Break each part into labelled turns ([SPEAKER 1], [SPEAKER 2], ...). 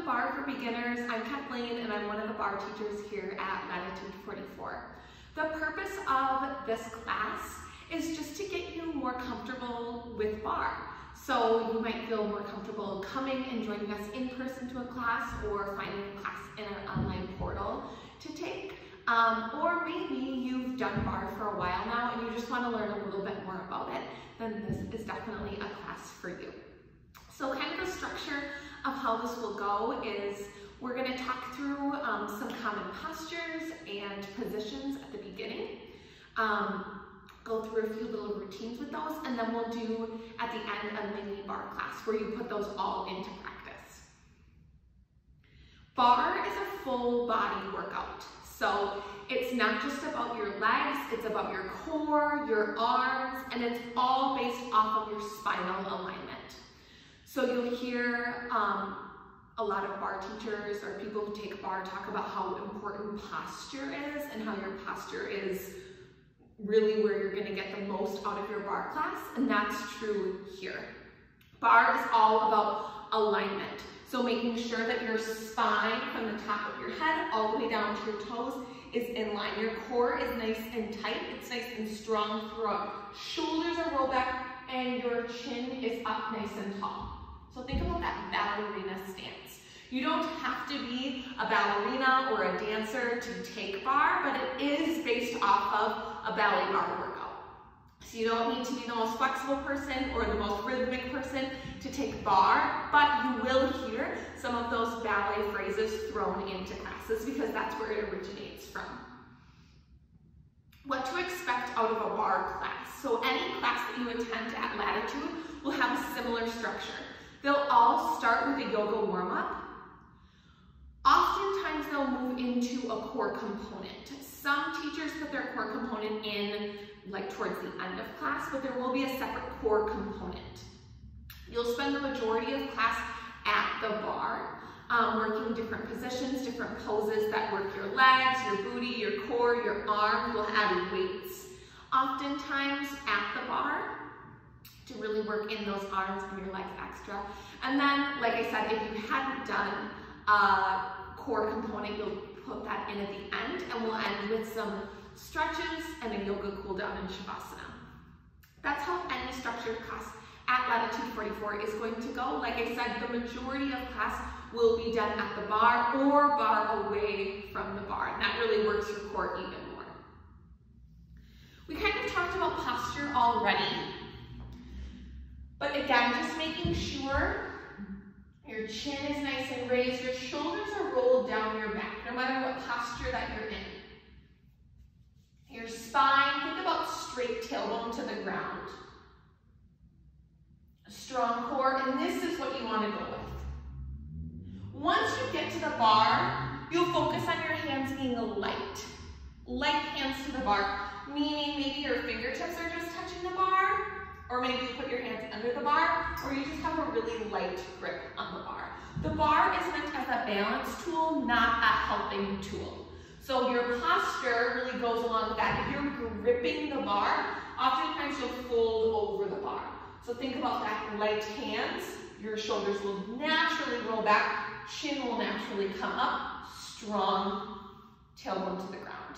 [SPEAKER 1] Barre for Beginners. I'm Kathleen and I'm one of the Barre teachers here at Latitude 44. The purpose of this class is just to get you more comfortable with Barre. So you might feel more comfortable coming and joining us in person to a class or finding a class in an online portal to take. Or maybe you've done Barre for a while now and you just want to learn a little bit more about it, then this is definitely a class for you. So kind of the structure of how this will go is we're going to talk through some common postures and positions at the beginning, go through a few little routines with those, and then we'll do at the end a mini Barre class where you put those all into practice. Barre is a full body workout. So it's not just about your legs, it's about your core, your arms, and it's all based off of your spinal alignment. So you'll hear a lot of Barre teachers or people who take Barre talk about how important posture is and how your posture is really where you're going to get the most out of your Barre class, and that's true here. Barre is all about alignment. So making sure that your spine from the top of your head all the way down to your toes is in line. Your core is nice and tight, it's nice and strong throughout. Shoulders are rolled back and your chin is up nice and tall. So think about that ballerina stance. You don't have to be a ballerina or a dancer to take Barre, but it is based off of a ballet Barre workout. So you don't need to be the most flexible person or the most rhythmic person to take Barre, but you will hear some of those ballet phrases thrown into classes because that's where it originates from. What to expect out of a Barre class. So any class that you attend at Latitude will have a similar structure. They'll all start with a yoga warm-up. Oftentimes they'll move into a core component. Some teachers put their core component in like towards the end of class, but there will be a separate core component. You'll spend the majority of class at the Barre, working different positions, different poses that work your legs, your booty, your core, your arms. We'll add weights oftentimes at the Barre to really work in those arms and your legs extra. And then, like I said, if you hadn't done a core component, you'll put that in at the end, and we'll end with some stretches and a yoga cool down in Shavasana. That's how any structured class at Latitude 44 is going to go. Like I said, the majority of class will be done at the Barre or Barre away from the Barre, and that really works your core even more. We kind of talked about posture already, but again, just making sure your chin is nice and raised, your shoulders are rolled down your back, no matter what posture that you're in. Your spine, think about straight tailbone to the ground. A strong core, and this is what you want to go with. Once you get to the Barre, you'll focus on your hands being light. Light hands to the Barre, meaning maybe your fingertips are just touching the Barre, or maybe you put your hands under the Barre, or you just have a really light grip on the Barre. The Barre is meant as a balance tool, not a helping tool. So your posture really goes along with that. If you're gripping the Barre, oftentimes you'll fold over the Barre. So think about that, light hands, your shoulders will naturally roll back, chin will naturally come up, strong tailbone to the ground.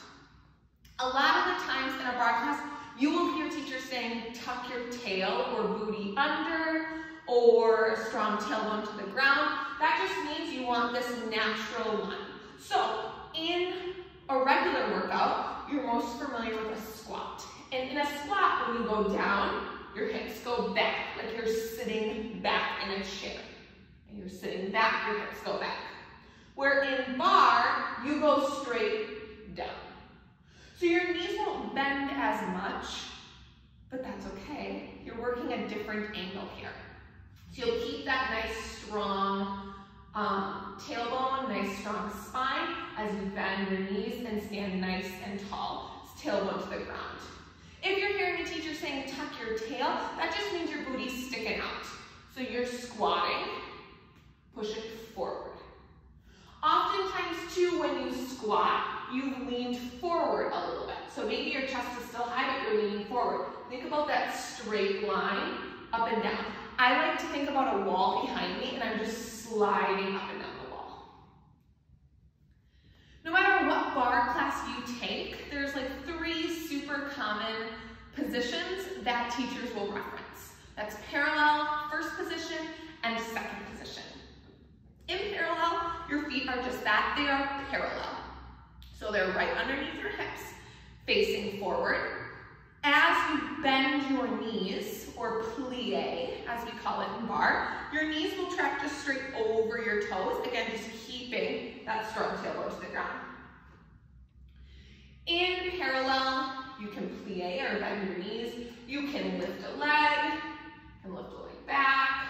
[SPEAKER 1] A lot of the times in a Barre class, you will hear teachers saying, tuck your tail or booty under, or strong tailbone to the ground. That just means you want this natural one. So in a regular workout, you're most familiar with a squat. And in a squat, when you go down, your hips go back, like you're sitting back in a chair. And you're sitting back, your hips go back. Where in Barre, you go straight down. So your knees won't bend as much, but that's okay. You're working a different angle here. So you'll keep that nice, strong tailbone, nice, strong spine as you bend your knees and stand nice and tall. It's tailbone to the ground. If you're hearing a teacher saying tuck your tail, that just means your booty's sticking out. So you're squatting, push it forward. Oftentimes too, when you squat, you've leaned forward a little bit. So maybe your chest is still high, but you're leaning forward. Think about that straight line up and down. I like to think about a wall behind me and I'm just sliding up and down the wall. That's parallel, first position, and second position. In parallel, your feet are just that, they are parallel. So they're right underneath your hips, facing forward. As you bend your knees, or plie, as we call it in bar, your knees will track just straight over your toes. Again, just keeping that strong tailbone to the ground. In parallel, you can plie or bend your knees. You can lift a leg, back,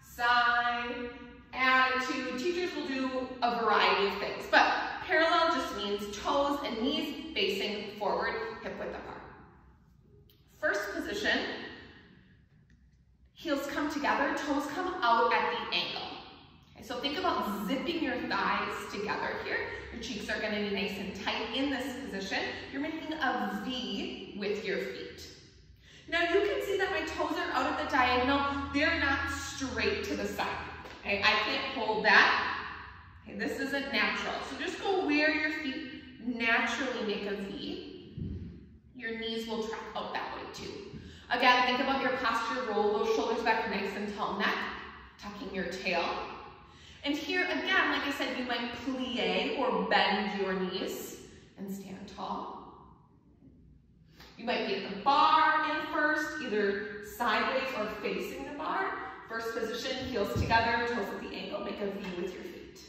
[SPEAKER 1] side, attitude. Teachers will do a variety of things, but parallel just means toes and knees facing forward, hip width apart. First position, heels come together, toes come out at the ankle. Okay, so think about zipping your thighs together here. Your cheeks are going to be nice and tight in this position. You're making a V with your feet. Now you can see that my toes are out at the diagonal. They're not straight to the side. Okay, I can't hold that. Okay, this isn't natural. So just go where your feet naturally make a V. Your knees will track out that way too. Again, think about your posture. Roll those shoulders back nice and tall neck, tucking your tail. And here again, like I said, you might plie or bend your knees and stand tall. You might be at the bar in first, either sideways or facing the bar. First position, heels together, toes at the ankle, make a V with your feet.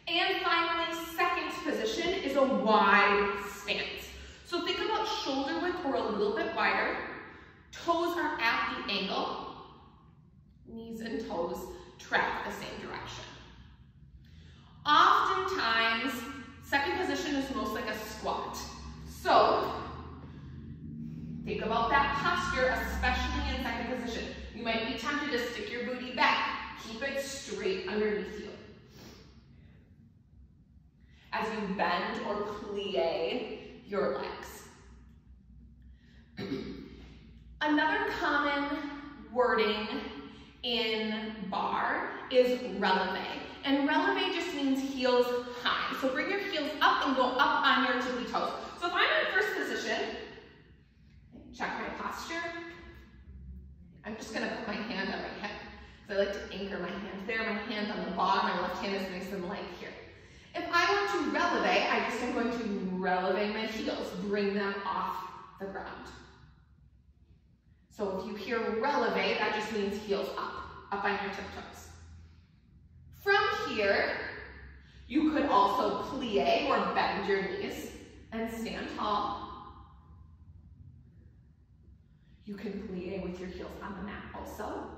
[SPEAKER 1] And finally, second position is a wide stance. So think about shoulder width or a little bit wider. Toes are at the ankle. Knees and toes track the same direction. Oftentimes, second position is most like a squat. So think about that posture, especially in second position. You might be tempted to stick your booty back. Keep it straight underneath you. As you bend or plie your legs. Another common wording in bar is releve. And releve just means heels high. So bring your heels up and go up on your tippy toes. So if I'm in first position, check my posture. I'm just gonna put my hand on my hip. So I like to anchor my hand there, my hand on the bottom, my left hand is nice and light here. If I want to releve, I just am going to releve my heels, bring them off the ground. So if you hear releve, that just means heels up on your tiptoes. From here, you could also plie or bend your knees and stand tall. You can plie with your heels on the mat also.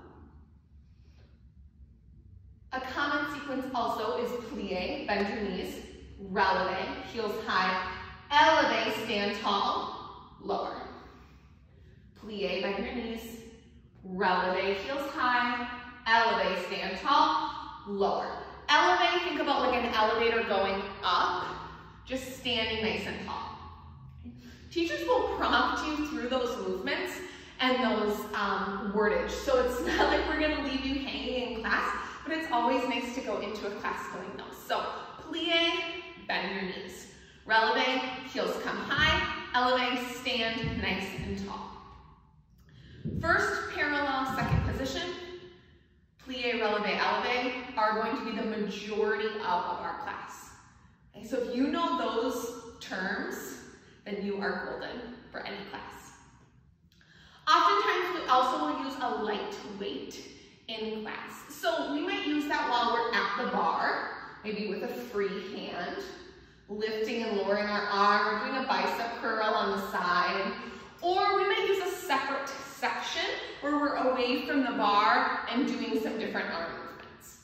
[SPEAKER 1] A common sequence also is plie, bend your knees, releve, heels high, elevate, stand tall, lower. Plie, bend your knees, releve, heels high, elevate, stand tall, lower. Elevate, think about like an elevator going up, just standing nice and tall. Teachers will prompt you through those movements and those wordage. So it's not like we're gonna leave you hanging in class, but it's always nice to go into a class knowing those. So plie, bend your knees. Releve, heels come high. Elevate, stand nice and tall. First parallel, second position. Plie, releve, elevate are going to be the majority of our class. Okay, so if you know those terms, then you are golden for any class. Oftentimes we also will use a light weight in class. So we might use that while we're at the bar, maybe with a free hand, lifting and lowering our arm, or doing a bicep curl on the side. Or we might use a separate section where we're away from the bar and doing some different arm movements.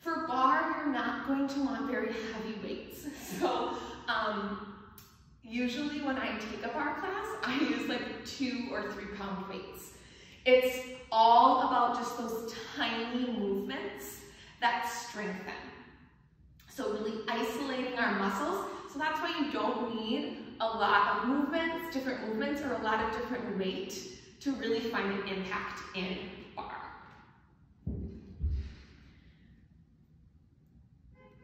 [SPEAKER 1] For bar, you're not going to want very heavy weights. So usually when I take a bar class, I use like 2 or 3 pound weights. It's all about just those tiny movements that strengthen. So really isolating our muscles. So that's why you don't need a lot of movements, different movements, or a lot of different weight to really find an impact in bar.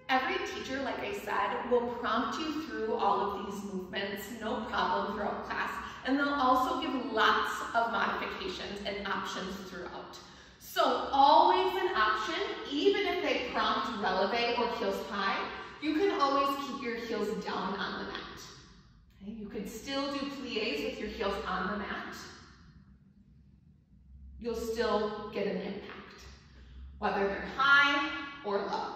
[SPEAKER 1] Every teacher, like I said, will prompt you through all of these movements, no problem throughout class, And they'll also give lots of modifications and options throughout. So always an option, even if they prompt releve or heels high, you can always keep your heels down on the mat. Okay? You could still do plies with your heels on the mat. You'll still get an impact, whether they're high or low.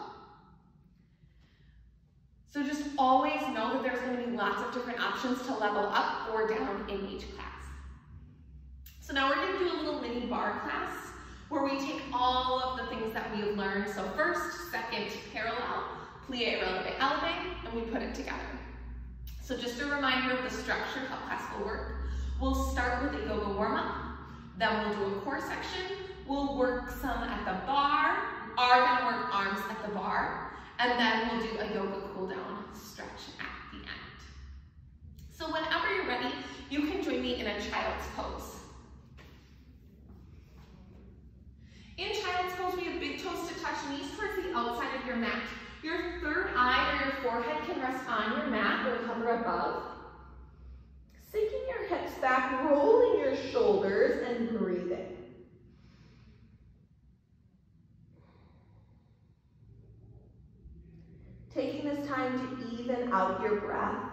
[SPEAKER 1] So just always know that there's going to be lots of different options to level up or down in each class. So now we're going to do a little mini bar class where we take all of the things that we've learned. So first, second, parallel, plie, releve, eleve, and we put it together. So just a reminder of the structure, how class will work. We'll start with a yoga warm-up, then we'll do a core section. We'll work some at the bar, are gonna work arms at the bar, and then we'll do a yoga cool down stretch at the end. So whenever you're ready, you can join me in a child's pose. In child's pose, we have big toes to touch, knees towards the outside of your mat. Your third eye or your forehead can rest on your mat or hover above. Sinking your hips back, rolling your shoulders, and breathing. Taking this time to even out your breath.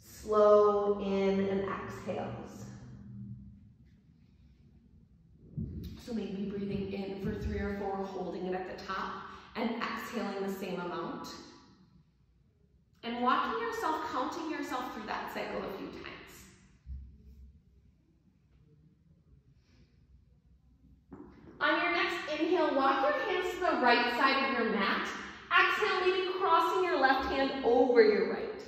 [SPEAKER 1] Slow in and exhales. So maybe breathing in for 3 or 4, holding it at the top, and exhaling the same amount. And walking yourself, counting yourself through that cycle a few times. On your next inhale, walk your hands to the right side of your mat. Exhale, maybe crossing your left hand over your right.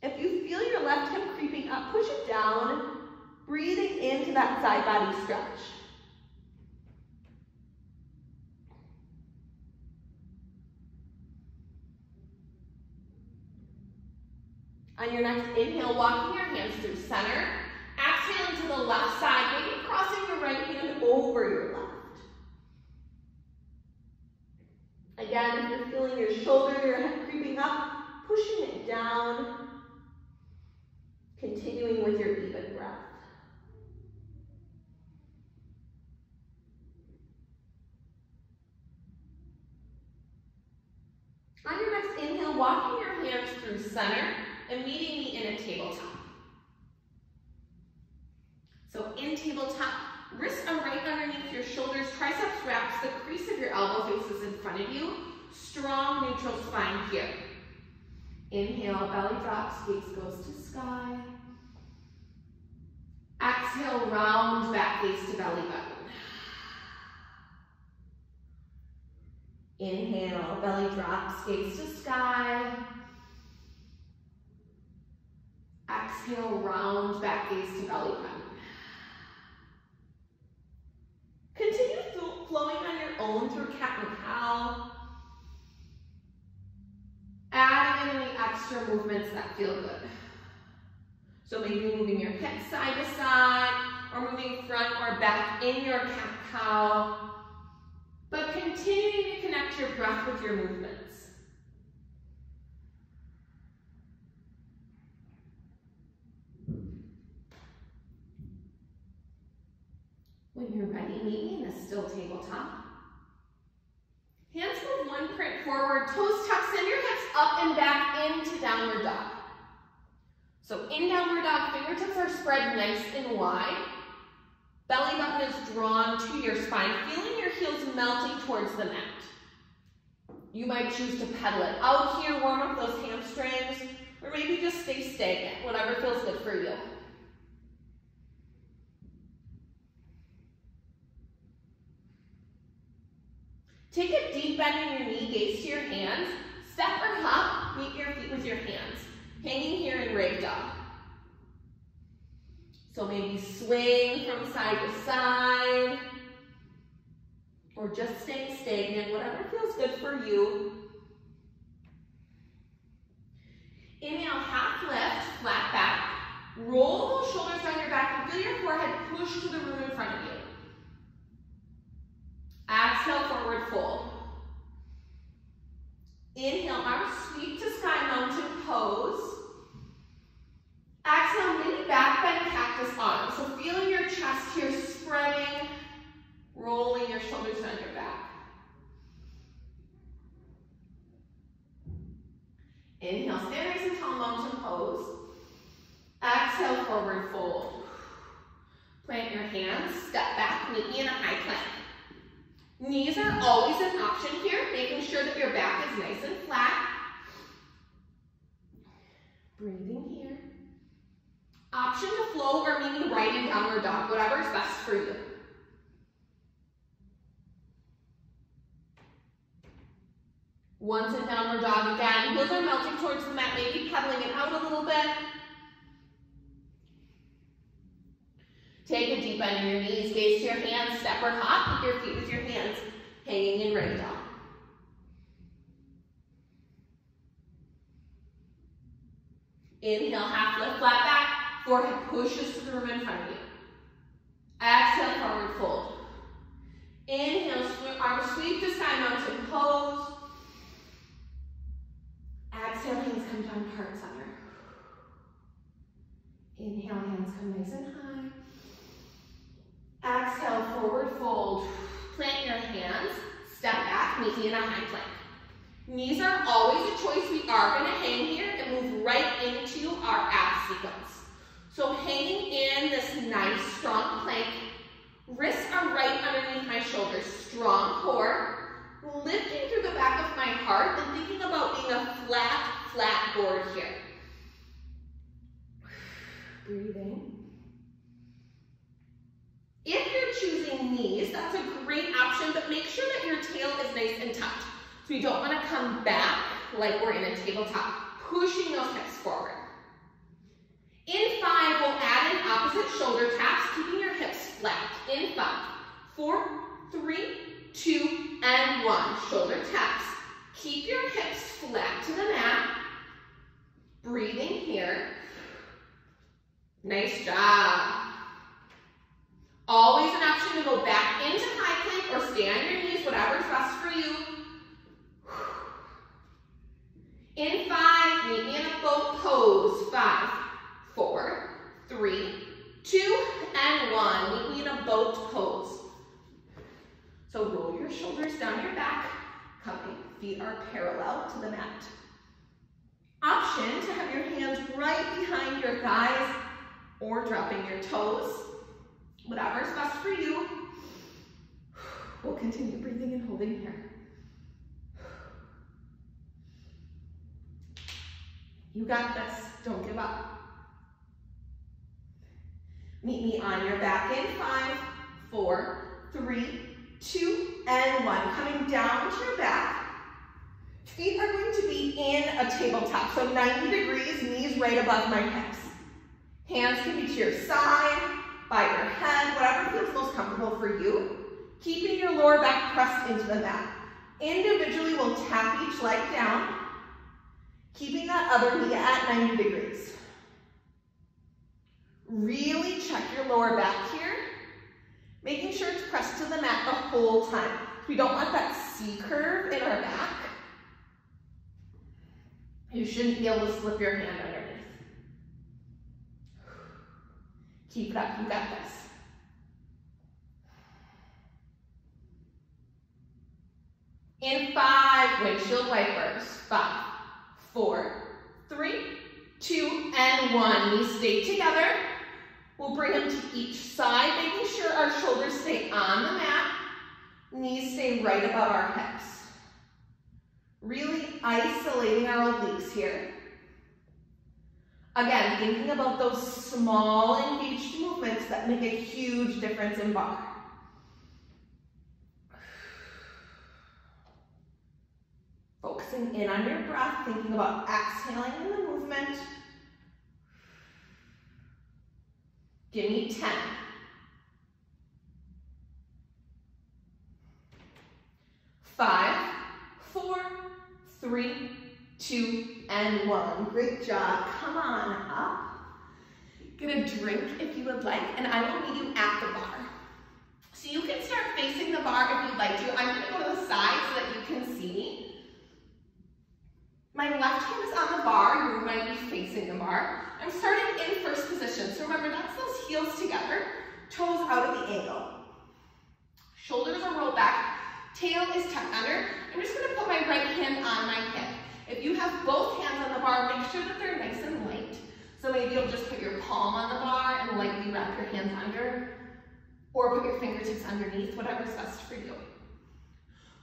[SPEAKER 1] If you feel your left hip creeping up, push it down, breathing into that side body stretch. On your next inhale, walking your hands through center. Exhaling to the left side, maybe crossing your right hand over your left. Again, if you're feeling your shoulder, your head creeping up, pushing it down. Continuing with your even breath. On your next inhale, walking your hands through center and meeting me in a tabletop. So in tabletop, wrists are right underneath your shoulders, triceps wraps, the crease of your elbow faces in front of you. Strong neutral spine here. Inhale, belly drops, gaze goes to sky. Exhale, round back, gaze to belly button. Inhale, belly drops, gaze to sky. Exhale, round back, gaze to belly button. Continue flowing on your own through cat and cow. Adding in any extra movements that feel good. So maybe moving your hips side to side, or moving front or back in your cat cow. But continuing to connect your breath with your movements. When you're ready, meet me in a still tabletop. Hands move one print forward, toes tucks in, your hips up and back into downward dog. So in downward dog, fingertips are spread nice and wide. Belly button is drawn to your spine, feeling your heels melting towards the mat. You might choose to pedal it out here, warm up those hamstrings, or maybe just stay stagnant, whatever feels good for you. Take a deep bend in your knee, gaze to your hands. Step or hop, meet your feet with your hands. Hanging here in rag dog. So maybe swing from side to side. Or just staying stagnant, whatever feels good for you. Inhale, half lift, flat back. Roll those shoulders down your back and feel your forehead push to the room in front of you. Exhale, forward fold. Inhale, arms sweep to sky, mountain So feeling your chest here spreading, rolling your shoulders down your back. Inhale, stand nice and tall, mountain pose. Exhale, forward fold. Plant your hands, step back, meet me in a high plank. Knees are always an option here, making sure that your back is nice and flat. Breathing here. Option to flow or meaning right in downward dog, whatever is best for you. Once in downward dog again, heels are melting towards the mat, maybe pedaling it out a little bit. Take a deep bend in your knees, gaze to your hands, step or hop, keep your feet with your hands hanging in ready dog. Inhale, half lift, flat back, forehead pushes to the room in front of you. Exhale, forward fold. Inhale, arms sweep to sky, mountain pose. Exhale, hands come down, heart center. Inhale, hands come nice and high. Exhale, forward fold. Plant your hands, step back, meet me in a high plank. Knees are always a choice. We are going to hang here and move right into our ab sequence. So hanging in this nice, strong plank. Wrists are right underneath my shoulders. Strong core. Lifting through the back of my heart and thinking about being a flat board here. Breathing. If you're choosing knees, that's a great option, but make sure that your tail is nice and tucked. So we don't want to come back like we're in a tabletop, pushing those hips forward. In 5, we'll add in opposite shoulder taps, keeping your hips flat. In 5, 4, 3, 2, and 1. Shoulder taps. Keep your hips flat to the mat. Breathing here. Nice job. Always an option to go back into high plank or stay on your knees, whatever's best for you. In 5, meet me in a boat pose. 5, 4, 3, 2, and 1. Meet me in a boat pose. So roll your shoulders down your back, coming. Feet are parallel to the mat. Option to have your hands right behind your thighs or dropping your toes. Whatever's best for you. We'll continue breathing and holding here. You got this. Don't give up. Meet me on your back in 5, 4, 3, 2, and 1. Coming down to your back. Feet are going to be in a tabletop, so 90 degrees, knees right above my hips. Hands can be to your side, by your head, whatever feels most comfortable for you. Keeping your lower back pressed into the mat. Individually, we'll tap each leg down, keeping that other knee at 90 degrees. Really check your lower back here, making sure it's pressed to the mat the whole time. We don't want that C curve in our back. You shouldn't be able to slip your hand underneath. Keep it up, you got this. In 5, windshield wipers. 5, 4, 3, 2, and 1. Knees stay together. We'll bring them to each side, making sure our shoulders stay on the mat. Knees stay right above our hips. Really isolating our obliques here. Again, thinking about those small engaged movements that make a huge difference in bar. Focusing in on your breath, thinking about exhaling in the movement. Give me 10. 5, 4, 3, 2, and 1. Great job. Come on up. Get a drink if you would like, and I will meet you at the bar. So you can start facing the bar if you'd like to. I'm going to go to the side so that you can see me. My left hand is on the bar. You're going to be facing the bar. I'm starting in first position. So remember, that's those heels together. Toes out at the ankle. Shoulders are rolled back. Tail is tucked under. I'm just going to put my right hand on my hip. If you have both hands on the bar, make sure that they're nice and light. So maybe you'll just put your palm on the bar and lightly wrap your hands under, or put your fingertips underneath, whatever's best for you.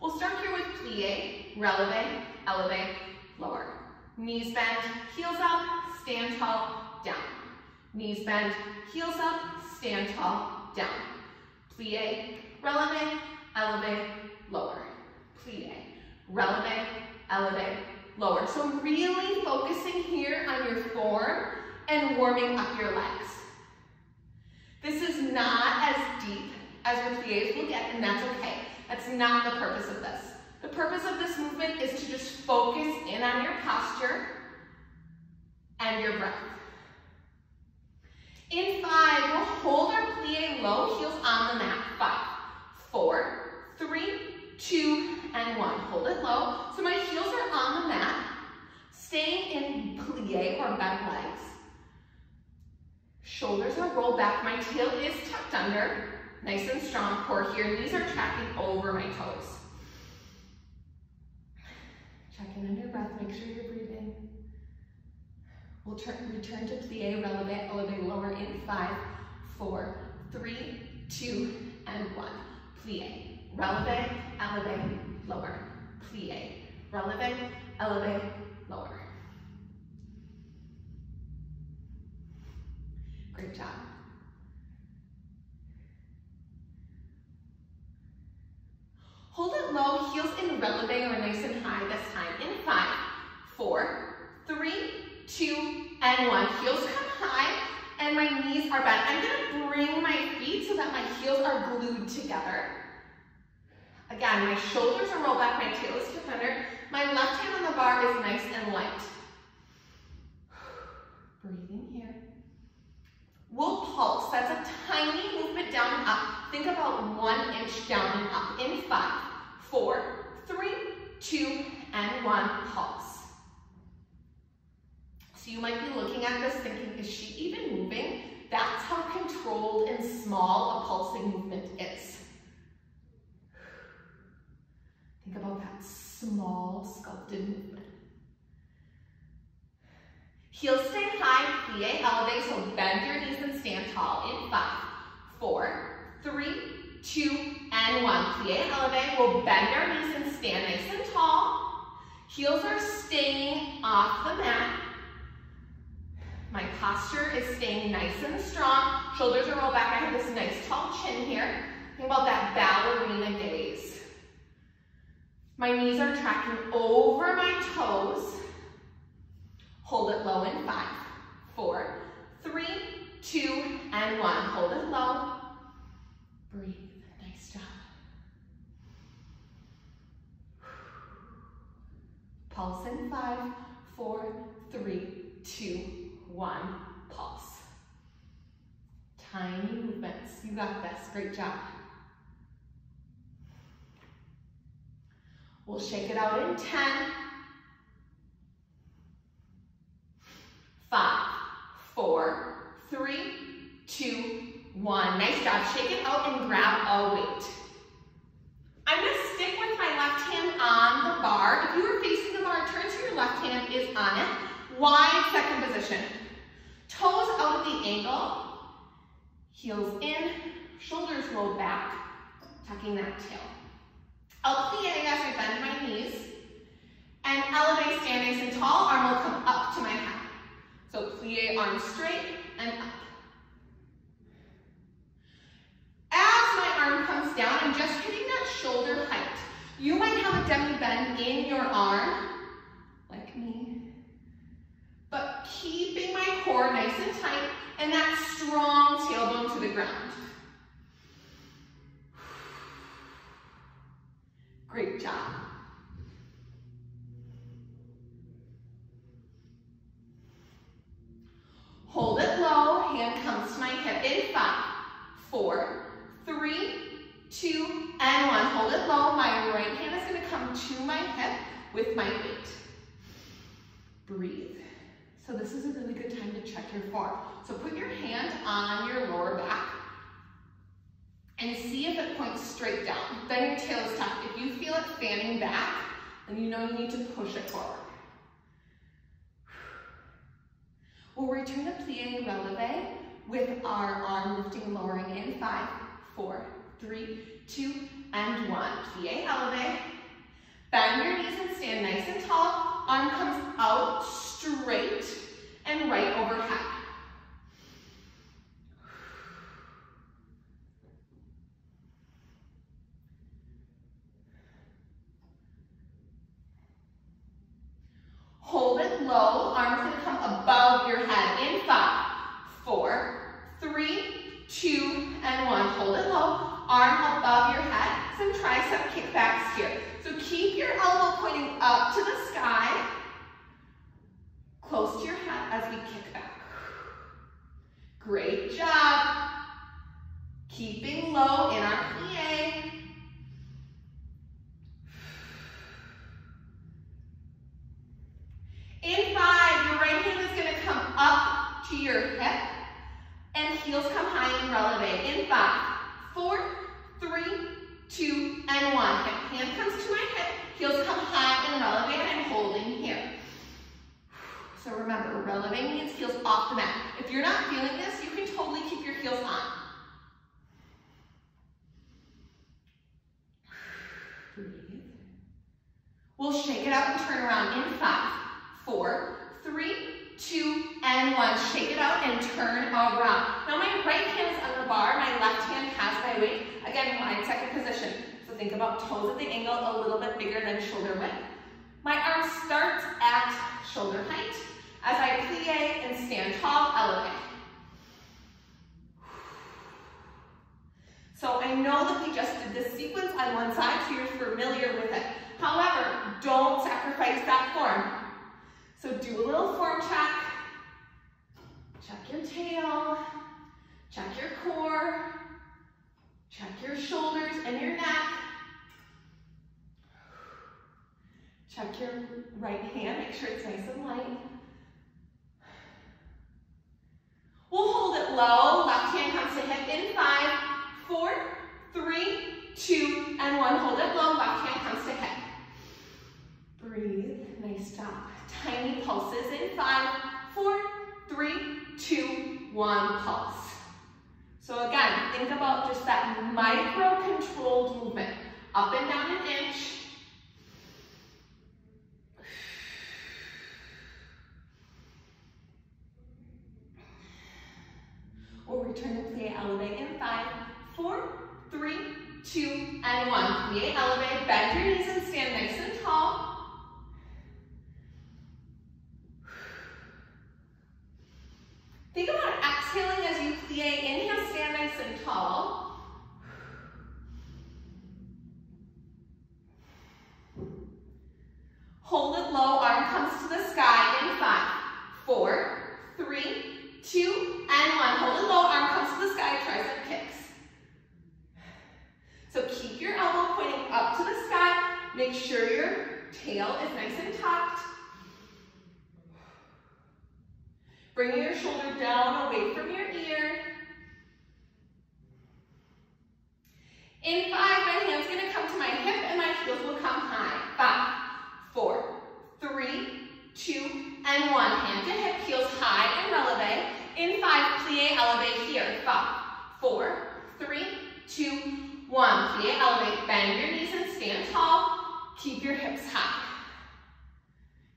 [SPEAKER 1] We'll start here with plie, releve, elevate, lower. Knees bend, heels up, stand tall, down. Knees bend, heels up, stand tall, down. Plie, releve, elevate, lower. Plie, releve, elevate, lower. So really focusing here on your form and warming up your legs. This is not as deep as your plies will get, and that's okay. That's not the purpose of this. The purpose of this movement is to just focus in on your posture and your breath. In 5, we'll hold our plie low, heels on the mat. 5, 4, 3, 2, and 1. Hold it low. So my heels are on the mat, staying in plie or bent legs. Shoulders are rolled back. My tail is tucked under. Nice and strong core here. Knees are tracking over my toes. Check in on your breath. Make sure you're breathing. We'll return to plie, releve, elevate, lower in 5, 4, 3, 2, and 1. Plie, releve, elevate, lower. Plie, releve, elevate, lower. Great job. Hold it low, heels in releve or nice and high this time. In 5, 4, 3, 2, and 1. Heels come high and my knees are bent. I'm going to bring my feet so that my heels are glued together. Again, my shoulders are rolled back, my tail is tucked under. My left hand on the bar is nice and light. Breathing here. We'll pulse. That's a tiny movement down and up. Think about 1 inch down and up. In 5, 4, 3, 2, and 1. Pulse. So you might be looking at this thinking, is she even moving? That's how controlled and small a pulsing movement is. Think about that small sculpted movement. Heels stay high, plie, elevate, so bend your knees and stand tall. In 5, 4, 3, 2, and 1. Plie, elevate, we'll bend our knees and stand nice and tall. Heels are staying off the mat. My posture is staying nice and strong. Shoulders are rolled back. I have this nice tall chin here. Think about that ballerina gaze. My knees are tracking over my toes. Hold it low in 5, 4, 3, 2, and 1. Hold it low. Breathe. Nice job. Pulse in 5, 4, 3, 2, 1. Pulse. Tiny movements. You got this. Great job. We'll shake it out in 10. 5, 4, 3, 2, 1. Nice job. Shake it out and grab a weight. I'm going to stick with my left hand on the bar. If you were facing the bar, turn so your left hand is on it. Wide second position. Toes out at the ankle. Heels in. Shoulders rolled back. Tucking that tail. I'll plie as I bend my knees. And elevate, stand nice and tall. Arm will come up to my head. So plie, arms straight and up. As my arm comes down, I'm just hitting that shoulder height. You might have a demi bend in your arm, like me, but keeping my core nice and tight and that strong tailbone to the ground. Great job. Hold it low, hand comes to my hip in 5, 4, 3, 2, and 1. Hold it low. My right hand is going to come to my hip with my weight. Breathe. So this is a really good time to check your form. So put your hand on your lower back. if it points straight down. Then your tail is tucked. If you feel it fanning back, then you know you need to push it forward. We'll return to plie releve with our arm lifting and lowering in 5, 4, 3, 2, and 1. Plie eleve. Bend your knees and stand nice and tall. Arm comes out straight and right overhead. Hold it low. Arms going to come above your head in 5, 4, 3, 2, and 1. Hold it low. Arm above your head. Some tricep kickbacks here. So keep your elbow pointing up to the sky, close to your head as we kick back. Great job. Keeping low in our plie. In 5, your right hand is going to come up to your hip and heels come high in releve. In 5, 4, 3, 2, and 1. Hand comes to my hip, heels come high in releve, and I'm holding here. So remember, releve means heels off the mat. If you're not feeling this, you can totally keep your heels on. Breathe. We'll shake it out and turn around in 5, 4, 3, 2, and 1. Shake it out and turn around. Now my right hand is on the bar, my left hand has my weight. Again, wide second position. So think about toes at the angle a little bit bigger than shoulder width. My arm starts at shoulder height. As I plie and stand tall, elevate. So I know that we just did this sequence on one side, so you're familiar with it. However, don't sacrifice that form. So do a little form check. Check your tail. Check your core. Check your shoulders and your neck. Check your right hand. Make sure it's nice and light. We'll hold it low. Left hand comes to hip in 5, 4, 3, 2, and 1. Hold it low. Left hand comes to hip. Breathe. Nice job. Tiny pulses in 5, 4, 3, 2, 1. Pulse. So again, think about just that micro-controlled movement. Up and down an inch. We'll return to plie eleve in 5, 4, 3, 2, and 1. Plie eleve, bend your knees and stand nice and tall. Think about exhaling as you plie. Inhale, stand nice and tall. Hold it low, arm comes to the sky in 5, 4, 3, 2, and 1. Hold it low, arm comes to the sky, tricep kicks. So keep your elbow pointing up to the sky. Make sure your tail is nice and tucked. Bringing your shoulder down away from your ear. In 5, my hand's going to come to my hip and my heels will come high. 5, 4, 3, 2, and 1. Hand to hip, heels high and releve. In 5, plie eleve here. 5, 4, 3, 2, 1. Plie eleve. Bend your knees and stand tall. Keep your hips high.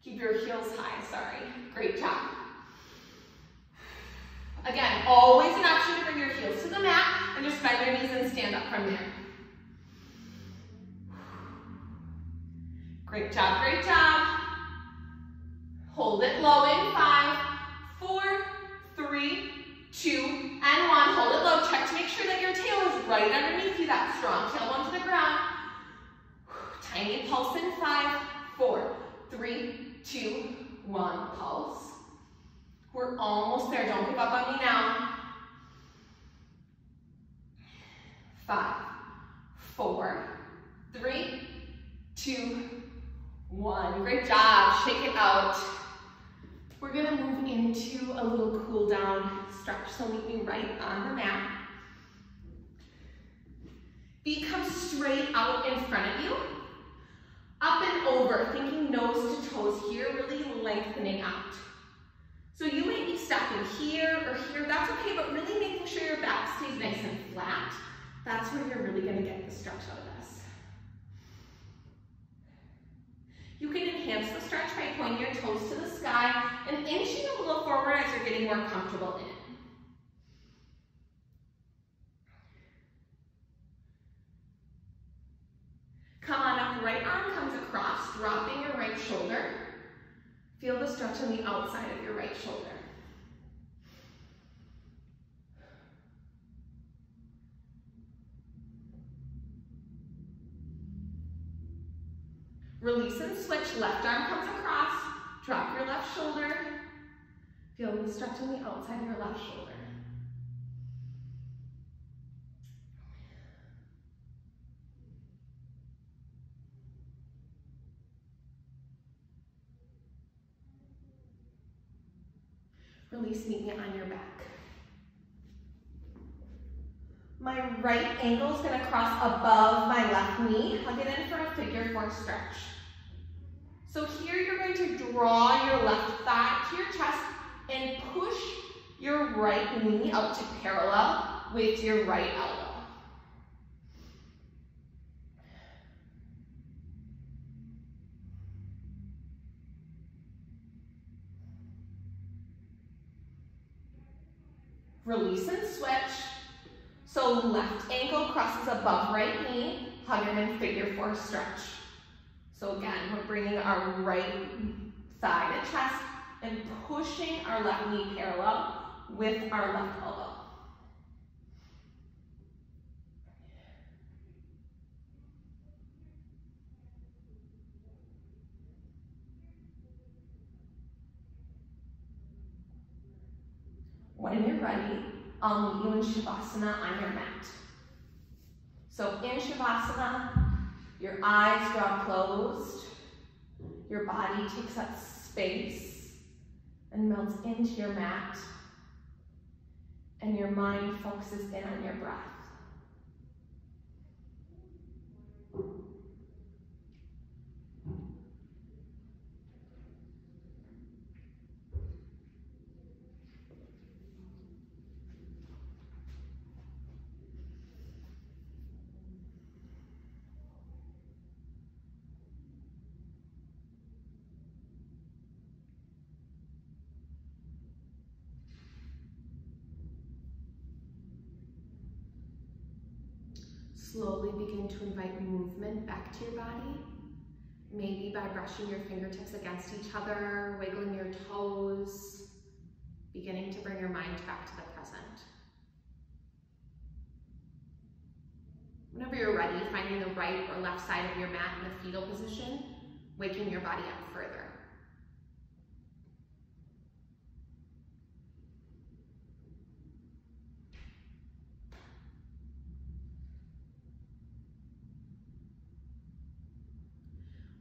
[SPEAKER 1] Keep your heels high, sorry. Great job. Again, always an option to bring your heels to the mat and just bend your knees and stand up from there. Great job, great job. Hold it low in 5, 4, 3, 2, and 1. Hold it low. Check to make sure that your tail is right underneath you, that strong tailbone to the ground. Tiny pulse in 5, 4, 3, 2, 1. Pulse. We're almost there. Don't give up on me now. 5, 4, 3, 2, 1. Great job. Shake it out. We're going to move into a little cool down stretch. So meet me right on the mat. Feet come straight out in front of you. Up and over, thinking nose to toes here, really lengthening out. So you may be stopping here or here, that's okay, but really making sure your back stays nice and flat. That's where you're really gonna get the stretch out of this. You can enhance the stretch by pointing your toes to the sky and inching a little forward as you're getting more comfortable in it. Come on up, right arm comes across, dropping your right shoulder. Feel the stretch on the outside of your right shoulder. Release and switch, left arm comes across, drop your left shoulder. Feel the stretch on the outside of your left shoulder. Release, meet me on your back. My right ankle is going to cross above my left knee. Hug it in for a figure 4 stretch. So here you're going to draw your left thigh to your chest and push your right knee out to parallel with your right elbow. Release and switch. So left ankle crosses above right knee, hug it in figure 4 stretch. So again, we're bringing our right thigh to chest and pushing our left knee parallel with our left elbow. When you're ready, I'll meet you in Shavasana on your mat. So in Shavasana, your eyes draw closed, your body takes up space and melts into your mat, and your mind focuses in on your breath. Slowly begin to invite movement back to your body, maybe by brushing your fingertips against each other, wiggling your toes, beginning to bring your mind back to the present. Whenever you're ready, finding the right or left side of your mat in the fetal position, waking your body up further.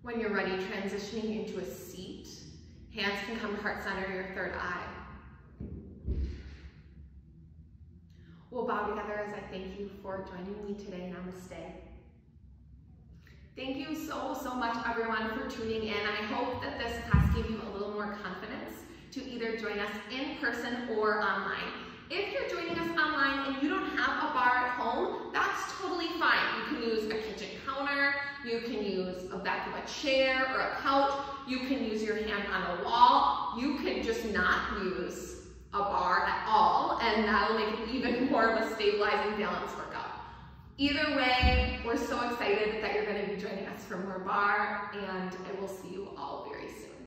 [SPEAKER 1] When you're ready, transitioning into a seat. Hands can come to heart center, your third eye. We'll bow together as I thank you for joining me today. Namaste. Thank you so much, everyone, for tuning in. I hope that this class gave you a little more confidence to either join us in person or online. If you're joining us online and you don't have a bar at home, that's totally fine. You can use a kitchen counter, you can use a back of a chair or a couch, you can use your hand on a wall, you can just not use a bar at all, and that'll make it even more of a stabilizing balance workout. Either way, we're so excited that you're going to be joining us for more bar, and I will see you all very soon.